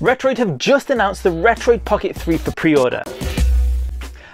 Retroid have just announced the Retroid Pocket 3 for pre-order.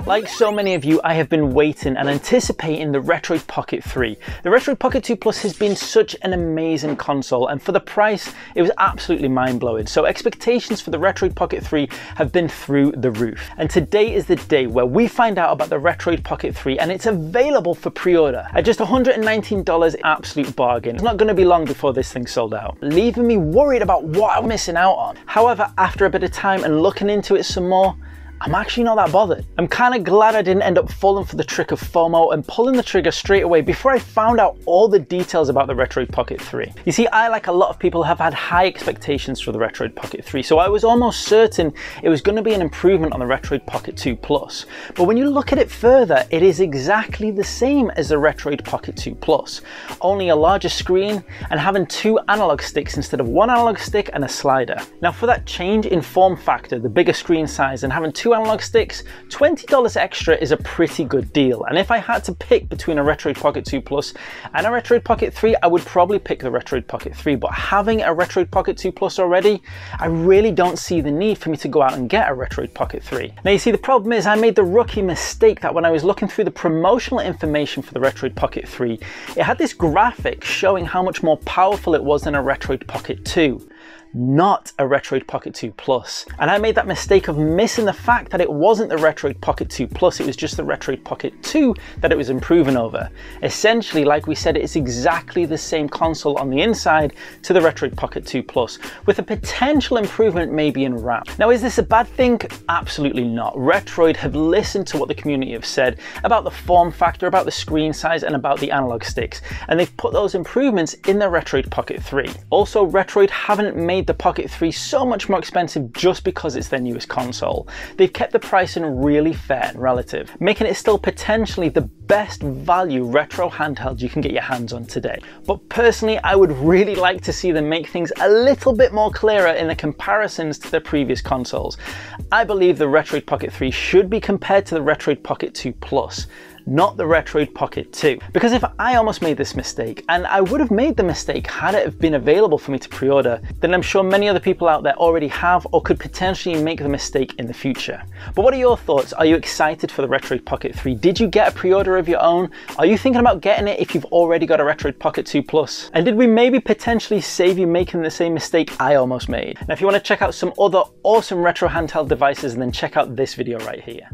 Like so many of you, I have been waiting and anticipating the Retroid Pocket 3. The Retroid Pocket 2 Plus has been such an amazing console, and for the price, it was absolutely mind-blowing. So expectations for the Retroid Pocket 3 have been through the roof. And today is the day where we find out about the Retroid Pocket 3, and it's available for pre-order at just $119, absolute bargain. It's not going to be long before this thing's sold out, leaving me worried about what I'm missing out on. However, after a bit of time and looking into it some more, I'm actually not that bothered. I'm kind of glad I didn't end up falling for the trick of FOMO and pulling the trigger straight away before I found out all the details about the Retroid Pocket 3. You see, I, like a lot of people, have had high expectations for the Retroid Pocket 3, so I was almost certain it was going to be an improvement on the Retroid Pocket 2 Plus. But when you look at it further, it is exactly the same as the Retroid Pocket 2 Plus, only a larger screen and having two analog sticks instead of one analog stick and a slider. Now, for that change in form factor, the bigger screen size and having two analog sticks, $20 extra is a pretty good deal. And if I had to pick between a Retroid Pocket 2 Plus and a Retroid Pocket 3, I would probably pick the Retroid Pocket 3. But having a Retroid Pocket 2 Plus already, I really don't see the need for me to go out and get a Retroid Pocket 3. Now, you see, the problem is I made the rookie mistake that when I was looking through the promotional information for the Retroid Pocket 3, it had this graphic showing how much more powerful it was than a Retroid Pocket 2. Not a Retroid Pocket 2 Plus. And I made that mistake of missing the fact that it wasn't the Retroid Pocket 2 Plus, it was just the Retroid Pocket 2 that it was improving over. Essentially, like we said, it's exactly the same console on the inside to the Retroid Pocket 2 Plus, with a potential improvement maybe in RAM. Now, is this a bad thing? Absolutely not. Retroid have listened to what the community have said about the form factor, about the screen size, and about the analog sticks, and they've put those improvements in the Retroid Pocket 3. Also, Retroid haven't made the Pocket 3 so much more expensive just because it's their newest console. They've kept the pricing really fair and relative, making it still potentially the best value retro handheld you can get your hands on today. But personally, I would really like to see them make things a little bit more clearer in the comparisons to their previous consoles. I believe the Retroid Pocket 3 should be compared to the Retroid Pocket 2 Plus, not the Retroid Pocket 2. Because if I almost made this mistake, and I would have made the mistake had it have been available for me to pre-order, then I'm sure many other people out there already have or could potentially make the mistake in the future. But what are your thoughts? Are you excited for the Retroid Pocket 3? Did you get a pre-order of your own? Are you thinking about getting it if you've already got a Retroid Pocket 2 Plus? And did we maybe potentially save you making the same mistake I almost made? Now, if you want to check out some other awesome retro handheld devices, then check out this video right here.